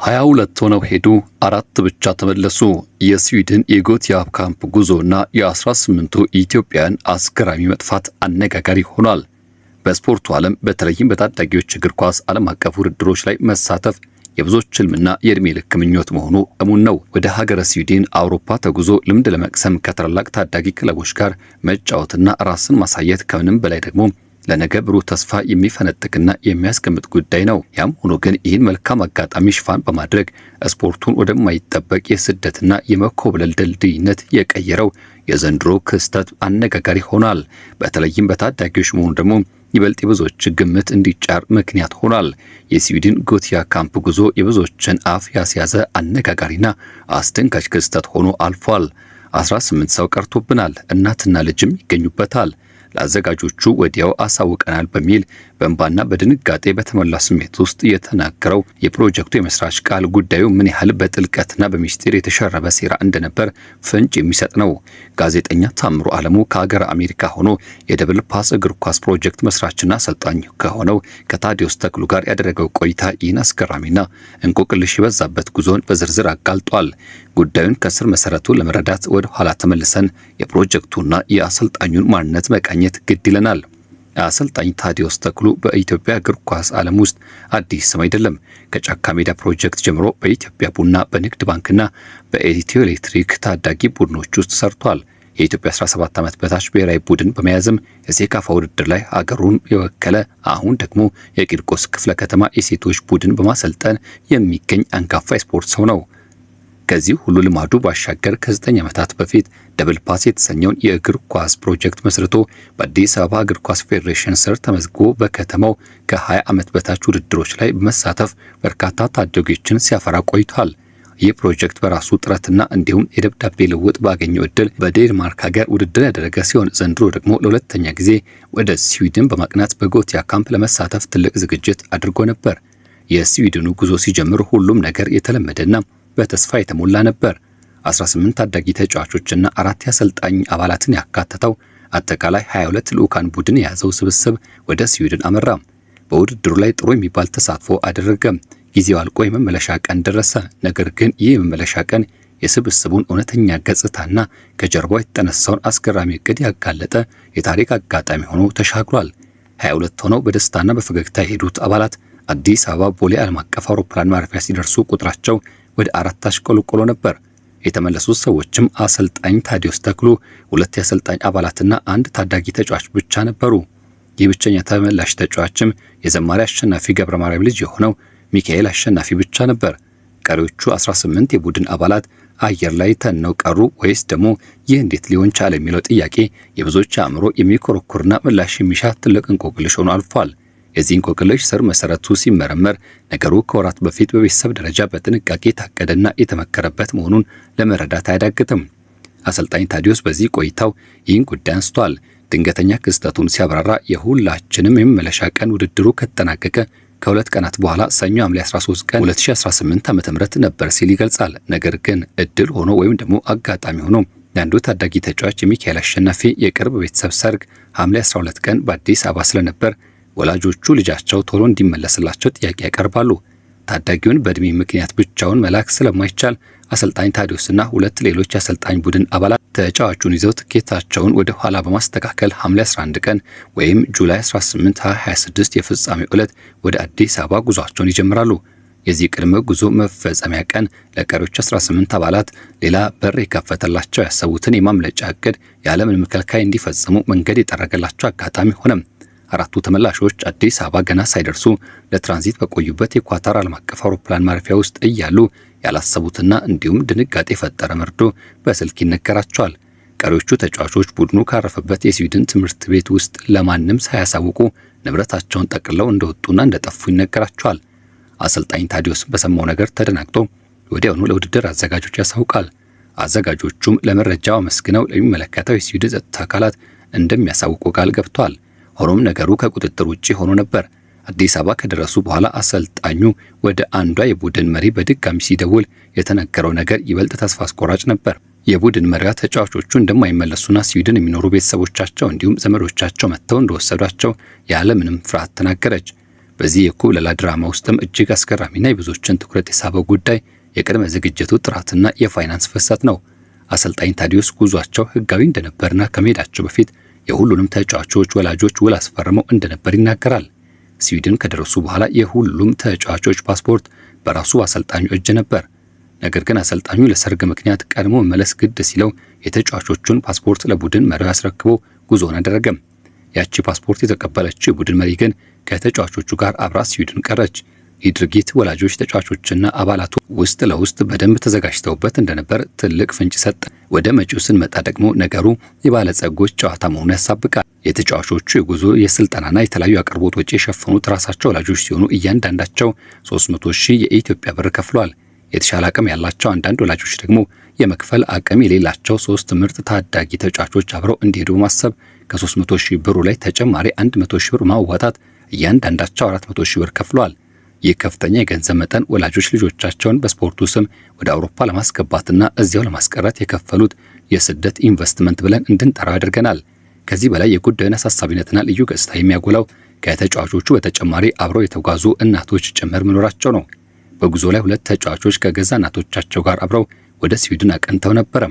22 ሆነው ሄዱ፣ 4 ብቻ ተመለሱ። የስዊድን የጎቲያብ ካምፕ ጉዞና የ18ቱ ኢትዮጵያውያን አስገራሚ መጥፋት አነጋጋሪ ሆኗል። በስፖርቱ ዓለም በተለይም በታዳጊዎች እግር ኳስ ዓለም አቀፍ ውድድሮች ላይ መሳተፍ የብዙዎች ህልምና የእድሜ ልክ ምኞት መሆኑ እሙን ነው። ወደ ሀገረ ስዊድን አውሮፓ ተጉዞ ልምድ ለመቅሰም ከታላላቅ ታዳጊ ክለቦች ጋር መጫወትና ራስን ማሳየት ከምንም በላይ ደግሞ ለነገ ብሩህ ተስፋ የሚፈነጥቅና የሚያስቀምጥ ጉዳይ ነው። ያም ሆኖ ግን ይህን መልካም አጋጣሚ ሽፋን በማድረግ ስፖርቱን ወደማይጠበቅ የስደትና የመኮብለል ድልድይነት የቀየረው የዘንድሮ ክስተት አነጋጋሪ ሆኗል። በተለይም በታዳጊዎች መሆኑ ደግሞ ይበልጥ የብዙዎች ግምት እንዲጫር ምክንያት ሆኗል። የስዊድን ጎቲያ ካምፕ ጉዞ የብዙዎችን አፍ ያስያዘ አነጋጋሪና አስደንጋጭ ክስተት ሆኖ አልፏል። 18 ሰው ቀርቶብናል፣ እናትና ልጅም ይገኙበታል። ለአዘጋጆቹ ወዲያው አሳውቀናል በሚል በእንባና በድንጋጤ በተሞላ ስሜት ውስጥ የተናገረው የፕሮጀክቱ የመስራች ቃል ጉዳዩ ምን ያህል በጥልቀትና በሚስጢር የተሸረበ ሴራ እንደነበር ፍንጭ የሚሰጥ ነው። ጋዜጠኛ ታምሩ አለሙ ከሀገር አሜሪካ ሆኖ የደብል ፓስ እግር ኳስ ፕሮጀክት መስራችና አሰልጣኝ ከሆነው ከታዲዮስ ተክሉ ጋር ያደረገው ቆይታ ይህን አስገራሚና እንቆቅልሽ የበዛበት ጉዞን በዝርዝር አጋልጧል። ጉዳዩን ከስር መሰረቱ ለመረዳት ወደ ኋላ ተመልሰን የፕሮጀክቱና የአሰልጣኙን ማንነት መቃኘት ግድ ይለናል። አሰልጣኝ ታዲዮስ ተክሉ በኢትዮጵያ እግር ኳስ ዓለም ውስጥ አዲስ ስም አይደለም። ከጫካ ሜዳ ፕሮጀክት ጀምሮ በኢትዮጵያ ቡና፣ በንግድ ባንክና በኢትዮ ኤሌክትሪክ ታዳጊ ቡድኖች ውስጥ ሰርቷል። የኢትዮጵያ 17 ዓመት በታች ብሔራዊ ቡድን በመያዝም የሴካፋ ውድድር ላይ አገሩን የወከለ አሁን ደግሞ የቂርቆስ ክፍለ ከተማ የሴቶች ቡድን በማሰልጠን የሚገኝ አንጋፋ የስፖርት ሰው ነው። ከዚህ ሁሉ ልማዱ ባሻገር ከ9 ዓመታት በፊት ደብል ፓስ የተሰኘውን የእግር ኳስ ፕሮጀክት መስርቶ በአዲስ አበባ እግር ኳስ ፌዴሬሽን ስር ተመዝግቦ በከተማው ከ20 ዓመት በታች ውድድሮች ላይ በመሳተፍ በርካታ ታዳጊዎችን ሲያፈራ ቆይቷል። ይህ ፕሮጀክት በራሱ ጥረትና እንዲሁም የደብዳቤ ልውውጥ ባገኘው እድል በዴንማርክ ሀገር ውድድር ያደረገ ሲሆን ዘንድሮ ደግሞ ለሁለተኛ ጊዜ ወደ ስዊድን በማቅናት በጎቲያ ካምፕ ለመሳተፍ ትልቅ ዝግጅት አድርጎ ነበር። የስዊድኑ ጉዞ ሲጀምር ሁሉም ነገር የተለመደና በተስፋ የተሞላ ነበር። 18 ታዳጊ ተጫዋቾችና 4 የአሰልጣኝ አባላትን ያካተተው አጠቃላይ 22 ልዑካን ቡድን የያዘው ስብስብ ወደ ስዊድን አመራ። በውድድሩ ላይ ጥሩ የሚባል ተሳትፎ አደረገ። ጊዜው አልቆ የመመለሻ ቀን ደረሰ። ነገር ግን ይህ የመመለሻ ቀን የስብስቡን እውነተኛ ገጽታና ከጀርባው የተጠነሳውን አስገራሚ እቅድ ያጋለጠ የታሪክ አጋጣሚ ሆኖ ተሻግሯል። 22 ሆነው በደስታና በፈገግታ የሄዱት አባላት አዲስ አበባ ቦሌ ዓለም አቀፍ አውሮፕላን ማረፊያ ሲደርሱ ቁጥራቸው ወደ 4 አሽቆልቆሎ ነበር። የተመለሱት ሰዎችም አሰልጣኝ ታዲዮስ ተክሉ፣ 2 የአሰልጣኝ አባላትና 1 ታዳጊ ተጫዋች ብቻ ነበሩ። ይህ ብቸኛ ተመላሽ ተጫዋችም የዘማሪ አሸናፊ ገብረ ማርያም ልጅ የሆነው ሚካኤል አሸናፊ ብቻ ነበር። ቀሪዎቹ 18 የቡድን አባላት አየር ላይ ተነው ቀሩ ወይስ ደግሞ ይህ እንዴት ሊሆን ቻለ የሚለው ጥያቄ የብዙዎች አእምሮ የሚኮረኩርና ምላሽ የሚሻ ትልቅ እንቆቅልሽ ሆኖ አልፏል። የዚህ እንቆቅልሽ ስር መሰረቱ ሲመረመር ነገሩ ከወራት በፊት በቤተሰብ ደረጃ በጥንቃቄ የታቀደና የተመከረበት መሆኑን ለመረዳት አያዳግትም። አሰልጣኝ ታዲዮስ በዚህ ቆይታው ይህን ጉዳይ አንስቷል። ድንገተኛ ክስተቱን ሲያብራራ የሁላችንም የመመለሻ ቀን ውድድሩ ከተጠናቀቀ ከ2 ቀናት በኋላ ሰኞ ሐምሌ 13 ቀን 2018 ዓ.ም ነበር ሲል ይገልጻል። ነገር ግን እድል ሆኖ ወይም ደግሞ አጋጣሚ ሆኖ የአንዱ ታዳጊ ተጫዋች የሚካኤል አሸናፊ የቅርብ ቤተሰብ ሰርግ ሐምሌ 12 ቀን በአዲስ አበባ ስለነበር ወላጆቹ ልጃቸው ቶሎ እንዲመለስላቸው ጥያቄ ያቀርባሉ። ታዳጊውን በእድሜ ምክንያት ብቻውን መላክ ስለማይቻል አሰልጣኝ ታዲዮስና 2 ሌሎች የአሰልጣኝ ቡድን አባላት ተጫዋቹን ይዘው ትኬታቸውን ወደ ኋላ በማስተካከል ሐምሌ 11 ቀን ወይም ጁላይ 18 2026 የፍጻሜው ዕለት ወደ አዲስ አበባ ጉዟቸውን ይጀምራሉ። የዚህ ቅድመ ጉዞ መፈጸሚያ ቀን ለቀሪዎች 18 አባላት ሌላ በር የከፈተላቸው ያሰቡትን የማምለጫ እቅድ ያለምንም ከልካይ እንዲፈጽሙ መንገድ የጠረገላቸው አጋጣሚ ሆነ። 4ቱ ተመላሾች አዲስ አበባ ገና ሳይደርሱ ለትራንዚት በቆዩበት የኳታር ዓለም አቀፍ አውሮፕላን ማረፊያ ውስጥ እያሉ ያላሰቡትና እንዲሁም ድንጋጤ የፈጠረ መርዶ በስልክ ይነገራቸዋል። ቀሪዎቹ ተጫዋቾች ቡድኑ ካረፈበት የስዊድን ትምህርት ቤት ውስጥ ለማንም ሳያሳውቁ ንብረታቸውን ጠቅልለው እንደወጡና እንደጠፉ ይነገራቸዋል። አሰልጣኝ ታዲዮስ በሰማው ነገር ተደናግጦ ወዲያውኑ ለውድድር አዘጋጆች ያሳውቃል። አዘጋጆቹም ለመረጃው አመስግነው ለሚመለከተው የስዊድን ጸጥታ አካላት እንደሚያሳውቁ ቃል ገብቷል። ሆኖም ነገሩ ከቁጥጥር ውጪ ሆኖ ነበር። አዲስ አበባ ከደረሱ በኋላ አሰልጣኙ ወደ አንዷ የቡድን መሪ በድጋሚ ሲደውል የተነገረው ነገር ይበልጥ ተስፋ አስቆራጭ ነበር። የቡድን መሪዋ ተጫዋቾቹ እንደማይመለሱና ስዊድን የሚኖሩ ቤተሰቦቻቸው እንዲሁም ዘመዶቻቸው መጥተው እንደወሰዷቸው ያለ ምንም ፍርሃት ተናገረች። በዚህ የኩብለላ ድራማ ውስጥም እጅግ አስገራሚና የብዙዎችን ትኩረት የሳበው ጉዳይ የቅድመ ዝግጅቱ ጥራትና የፋይናንስ ፍሰት ነው። አሰልጣኝ ታዲዮስ ጉዟቸው ህጋዊ እንደነበርና ከመሄዳቸው በፊት የሁሉንም ተጫዋቾች ወላጆች ውል አስፈርመው እንደነበር ይናገራል። ስዊድን ከደረሱ በኋላ የሁሉም ተጫዋቾች ፓስፖርት በራሱ አሰልጣኙ እጅ ነበር። ነገር ግን አሰልጣኙ ለሰርግ ምክንያት ቀድሞ መመለስ ግድ ሲለው የተጫዋቾቹን ፓስፖርት ለቡድን መሪው አስረክቦ ጉዞን አደረገም። ያቺ ፓስፖርት የተቀበለችው የቡድን መሪ ግን ከተጫዋቾቹ ጋር አብራ ስዊድን ቀረች። ይህ ድርጊት ወላጆች ተጫዋቾችና አባላቱ ውስጥ ለውስጥ በደንብ ተዘጋጅተውበት እንደነበር ትልቅ ፍንጭ ሰጠ። ወደ መጪው ስንመጣ ደግሞ ነገሩ የባለጸጎች ጨዋታ መሆኑ ያሳብቃል። የተጫዋቾቹ የጉዞ የስልጠናና የተለያዩ አቅርቦት ወጪ የሸፈኑት ራሳቸው ወላጆች ሲሆኑ እያንዳንዳቸው 300,000 የኢትዮጵያ ብር ከፍለዋል። የተሻለ አቅም ያላቸው አንዳንድ ወላጆች ደግሞ የመክፈል አቅም የሌላቸው 3 ምርጥ ታዳጊ ተጫዋቾች አብረው እንዲሄዱ በማሰብ ከ300,000 ብሩ ላይ ተጨማሪ 100,000 ብር ማዋጣት እያንዳንዳቸው 400,000 ብር ከፍለዋል። ይህ ከፍተኛ የገንዘብ መጠን ወላጆች ልጆቻቸውን በስፖርቱ ስም ወደ አውሮፓ ለማስገባትና እዚያው ለማስቀረት የከፈሉት የስደት ኢንቨስትመንት ብለን እንድንጠራው ያደርገናል። ከዚህ በላይ የጉዳዩን አሳሳቢነትና ልዩ ገጽታ የሚያጎላው ከተጫዋቾቹ በተጨማሪ አብረው የተጓዙ እናቶች ጭምር መኖራቸው ነው። በጉዞ ላይ 2 ተጫዋቾች ከገዛ እናቶቻቸው ጋር አብረው ወደ ስዊድን አቀንተው ነበረ።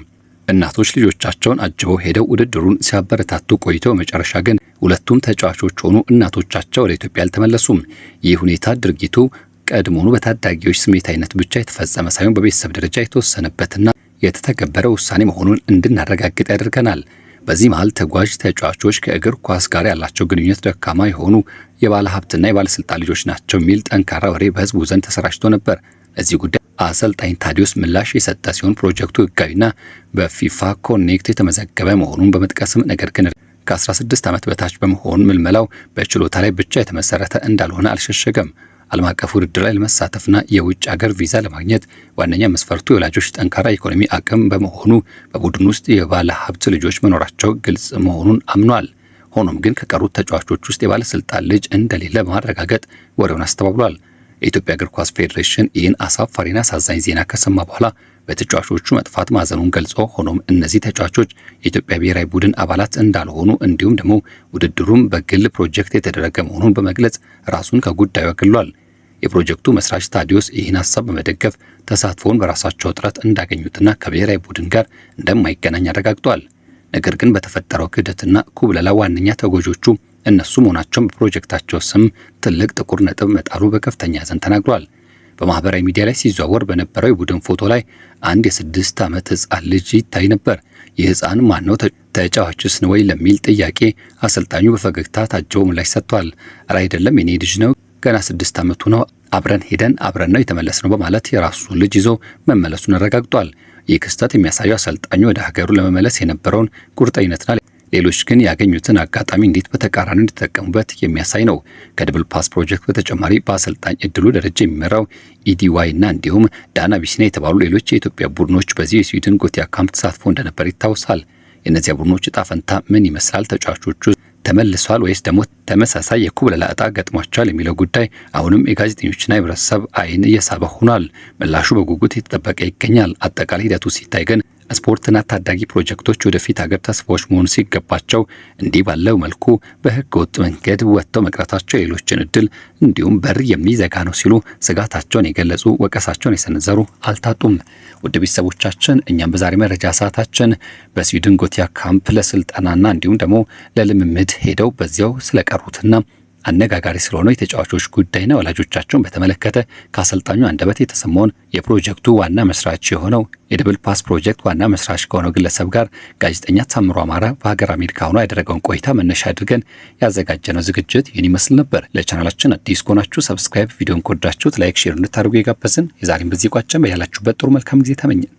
እናቶች ልጆቻቸውን አጅበው ሄደው ውድድሩን ሲያበረታቱ ቆይተው መጨረሻ ግን ሁለቱም ተጫዋቾች ሆኑ እናቶቻቸው ወደ ኢትዮጵያ አልተመለሱም። ይህ ሁኔታ ድርጊቱ ቀድሞኑ በታዳጊዎች ስሜታዊነት ብቻ የተፈጸመ ሳይሆን በቤተሰብ ደረጃ የተወሰነበትና የተተገበረ ውሳኔ መሆኑን እንድናረጋግጥ ያደርገናል። በዚህ መሃል ተጓዥ ተጫዋቾች ከእግር ኳስ ጋር ያላቸው ግንኙነት ደካማ የሆኑ የባለ ሀብትና የባለስልጣን ልጆች ናቸው የሚል ጠንካራ ወሬ በህዝቡ ዘንድ ተሰራጭቶ ነበር። ለዚህ ጉዳይ አሰልጣኝ ታዲዮስ ምላሽ የሰጠ ሲሆን ፕሮጀክቱ ህጋዊና በፊፋ ኮኔክት የተመዘገበ መሆኑን በመጥቀስም ነገር ግን ከ16 ዓመት በታች በመሆን ምልመላው በችሎታ ላይ ብቻ የተመሰረተ እንዳልሆነ አልሸሸገም። ዓለም አቀፍ ውድድር ላይ ለመሳተፍና የውጭ ሀገር ቪዛ ለማግኘት ዋነኛ መስፈርቱ የወላጆች ጠንካራ ኢኮኖሚ አቅም በመሆኑ በቡድን ውስጥ የባለ ሀብት ልጆች መኖራቸው ግልጽ መሆኑን አምኗል። ሆኖም ግን ከቀሩት ተጫዋቾች ውስጥ የባለስልጣን ልጅ እንደሌለ በማረጋገጥ ወሬውን አስተባብሏል። የኢትዮጵያ እግር ኳስ ፌዴሬሽን ይህን አሳፋሪና አሳዛኝ ዜና ከሰማ በኋላ በተጫዋቾቹ መጥፋት ማዘኑን ገልጾ ሆኖም እነዚህ ተጫዋቾች የኢትዮጵያ ብሔራዊ ቡድን አባላት እንዳልሆኑ እንዲሁም ደግሞ ውድድሩም በግል ፕሮጀክት የተደረገ መሆኑን በመግለጽ ራሱን ከጉዳዩ አግሏል። የፕሮጀክቱ መስራች ታዲዮስ ይህን ሀሳብ በመደገፍ ተሳትፎውን በራሳቸው ጥረት እንዳገኙትና ከብሔራዊ ቡድን ጋር እንደማይገናኝ አረጋግጧል። ነገር ግን በተፈጠረው ክህደትና ኩብለላ ዋነኛ ተጎጆቹ እነሱ መሆናቸውን በፕሮጀክታቸው ስም ትልቅ ጥቁር ነጥብ መጣሉ በከፍተኛ ሐዘን ተናግሯል። በማህበራዊ ሚዲያ ላይ ሲዘዋወር በነበረው የቡድን ፎቶ ላይ አንድ የ6 ዓመት ህፃን ልጅ ይታይ ነበር። ይህ ህፃን ማን ነው? ተጫዋችስ ነው ወይ ለሚል ጥያቄ አሰልጣኙ በፈገግታ ታጅቦ ምላሽ ሰጥቷል። ኧረ አይደለም የኔ ልጅ ነው፣ ገና 6 ዓመቱ ነው፣ አብረን ሄደን አብረን ነው የተመለስነው በማለት የራሱን ልጅ ይዞ መመለሱን አረጋግጧል። ይህ ክስተት የሚያሳየው አሰልጣኙ ወደ ሀገሩ ለመመለስ የነበረውን ቁርጠኝነትና ሌሎች ግን ያገኙትን አጋጣሚ እንዴት በተቃራኒ እንዲጠቀሙበት የሚያሳይ ነው። ከድብል ፓስ ፕሮጀክት በተጨማሪ በአሰልጣኝ እድሉ ደረጃ የሚመራው ኢዲዋይ እና እንዲሁም ዳና ቢሲና የተባሉ ሌሎች የኢትዮጵያ ቡድኖች በዚህ የስዊድን ጎቲያ ካምፕ ተሳትፎ እንደነበር ይታወሳል። የእነዚያ ቡድኖች ዕጣ ፈንታ ምን ይመስላል? ተጫዋቾቹ ተመልሷል ወይስ ደግሞ ተመሳሳይ የኩብለላ ዕጣ ገጥሟቸዋል የሚለው ጉዳይ አሁንም የጋዜጠኞችና የህብረተሰብ አይን እየሳበ ሆኗል። ምላሹ በጉጉት የተጠበቀ ይገኛል። አጠቃላይ ሂደቱ ሲታይ ግን ስፖርትና ታዳጊ ፕሮጀክቶች ወደፊት ሀገር ተስፋዎች መሆኑ ሲገባቸው እንዲህ ባለው መልኩ በህገ ወጥ መንገድ ወጥተው መቅረታቸው የሌሎችን እድል እንዲሁም በር የሚዘጋ ነው ሲሉ ስጋታቸውን የገለጹ ወቀሳቸውን የሰነዘሩ አልታጡም። ውድ ቤተሰቦቻችን እኛም በዛሬ መረጃ ሰዓታችን በስዊድን ጎቲያ ካምፕ ለስልጠናና እንዲሁም ደግሞ ለልምምድ ሄደው በዚያው ስለቀሩትና አነጋጋሪ ስለሆነው የተጫዋቾች ጉዳይና ወላጆቻቸውን በተመለከተ ከአሰልጣኙ አንደበት የተሰማውን የፕሮጀክቱ ዋና መስራች የሆነው የድብል ፓስ ፕሮጀክት ዋና መስራች ከሆነው ግለሰብ ጋር ጋዜጠኛ ታምሩ አማራ በሀገር አሜሪካ ሆኖ ያደረገውን ቆይታ መነሻ አድርገን ያዘጋጀነው ዝግጅት ይህን ይመስል ነበር። ለቻናላችን አዲስ ከሆናችሁ ሰብስክራይብ፣ ቪዲዮን ከወደዳችሁት ላይክ፣ ሼር እንድታደርጉ የጋበዝን የዛሬን በዚህ ቋጨን። በያላችሁበት ጥሩ መልካም ጊዜ ተመኘን።